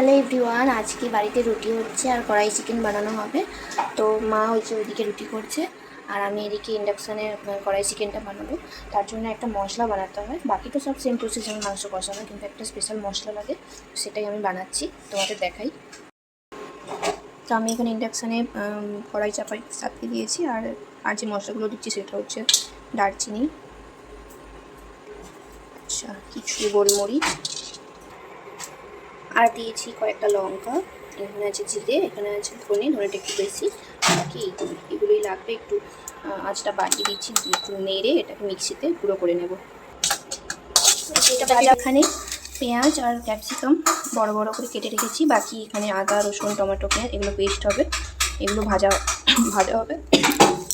Hello everyone, আজকে বাড়িতে রুটি হচ্ছে আর কড়াই চিকেন বানানো হবে। তো মা হচ্ছে ওইদিকে রুটি করছে আর আমি এদিকে ইন্ডাকশানে কড়াই চিকেনটা বানাবো। তার জন্য একটা মশলা বানাতে হয়, বাকি তো সব সেম প্রসেস, যেমন মাংস কষানো, কিন্তু একটা স্পেশাল মশলা লাগে, সেটাই আমি বানাচ্ছি, তোমাদের দেখাই। তো আমি এখানে ইন্ডাকশানে কড়াই চাপিয়ে দিয়েছি আর যে মশলাগুলো দিচ্ছি সেটা হচ্ছে দারচিনি, আচ্ছা কিছু গোলমরিচ, আর দিয়েছি কয়েকটা লঙ্কা, এখানে আছে জিরে, এখানে আছে ধনেটা একটু বেশি, বাকি এগুলোই লাগবে। একটু আঁচটা বাড়িয়ে দিচ্ছি, একটু নেড়ে এটাকে মিক্সিতে গুঁড়ো করে নেব। এখানে পেঁয়াজ আর ক্যাপসিকাম বড় বড় করে কেটে রেখেছি, বাকি এখানে আদা রসুন টমেটো পেঁয়াজ এগুলো পেস্ট হবে, এগুলো ভাজা হবে।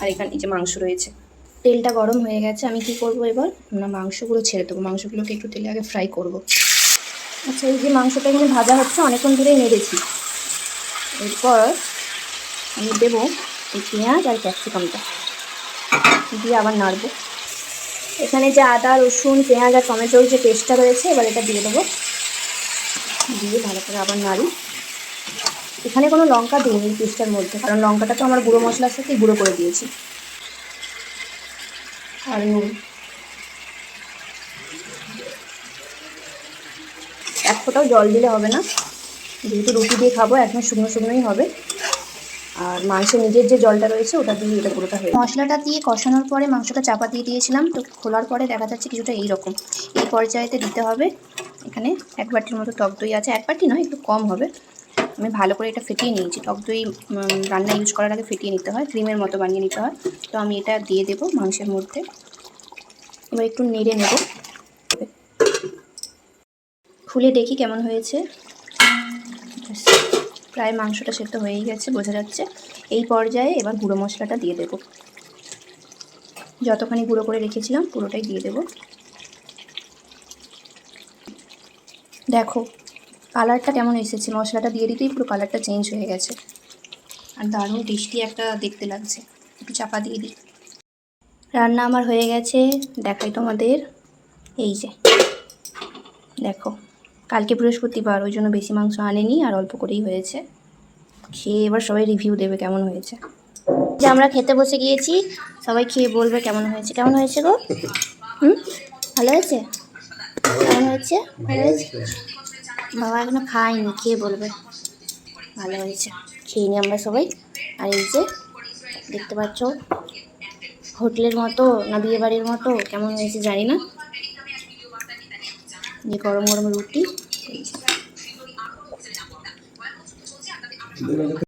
আর এখানে এই যে মাংস রয়েছে, তেলটা গরম হয়ে গেছে। আমি কি করব এবার, না মাংসগুলো ছেড়ে দেবো, মাংসগুলোকে একটু তেলে আগে ফ্রাই করব। আচ্ছা, এই যে মাংসটা এখানে ভাজা হচ্ছে, অনেকক্ষণ ধরে নেড়েছি। এরপর আমি দেবো এই পেঁয়াজ আর ক্যাপসিকামটা দিয়ে আবার নাড়বো। এখানে যে আদা রসুন পেঁয়াজ আর টমেটোর যে পেস্টটা রয়েছে, এবার এটা দিয়ে দেবো, দিয়ে ভালো করে আবার নাড়ি। এখানে কোনো লঙ্কা দিইনি পেস্টটার মধ্যে, কারণ লঙ্কাটা তো আমার গুঁড়ো মশলার সাথে গুঁড়ো করে দিয়েছি। আর নুন, এক ফোঁটাও জল দিলে হবে না, যেহেতু রুটি দিয়ে খাবো একদম শুকনো শুকনোই হবে। আর মাংসের নিজের যে জলটা রয়েছে ওটা দিয়ে এটা পুরোটা হয়ে, মশলাটা দিয়ে কষানোর পরে মাংসটা চাপা দিয়ে দিয়েছিলাম, তো খোলার পরে দেখা যাচ্ছে কিছুটা এইরকম। এই পর্যায়েতে দিতে হবে এখানে 1 বাটির মতো টক দই আছে, 1 বাটি নয় একটু কম হবে। আমি ভালো করে এটা ফেটিয়ে নিয়েছি, টক দই রান্না ইউজ করার আগে ফেটিয়ে নিতে হয়, ক্রিমের মতো বানিয়ে নিতে হয়। তো আমি এটা দিয়ে দেবো মাংসের মধ্যে, এবার একটু নেড়ে নেব, খুলে দেখি কেমন হয়েছে। প্রায় মাংসটা সেদ্ধ হয়েই গেছে বোঝা যাচ্ছে। এই পর্যায়ে এবার গুঁড়ো মশলাটা দিয়ে দেব, যতখানি গুঁড়ো করে রেখেছিলাম পুরোটাই দিয়ে দেব। দেখো কালারটা কেমন এসেছে, মশলাটা দিয়ে দিতেই পুরো কালারটা চেঞ্জ হয়ে গেছে, আর দারুণ টেস্টি একটা দেখতে লাগছে। একটু চাপা দিয়ে দিই। রান্না আমার হয়ে গেছে, দেখাই তোমাদের। এই যে দেখো, কালকে বৃহস্পতিবার, ওই জন্য বেশি মাংস আনেনি আর অল্প করেই হয়েছে। খেয়ে এবার সবাই রিভিউ দেবে কেমন হয়েছে। যে আমরা খেতে বসে গিয়েছি, সবাই খেয়ে বলবে কেমন হয়েছে। কেমন হয়েছে গো? ভালো হয়েছে? কেমন হয়েছে? ভালো হয়েছে? বাবা এখনো খায়নি, খেয়ে বলবে ভালো হয়েছে। খেয়ে নিই আমরা সবাই। আর এই যে দেখতে পাচ্ছ, হোটেলের মতো না বিয়ে বাড়ির মতো কেমন হয়েছে জানি না, যে গরম গরম রুটি।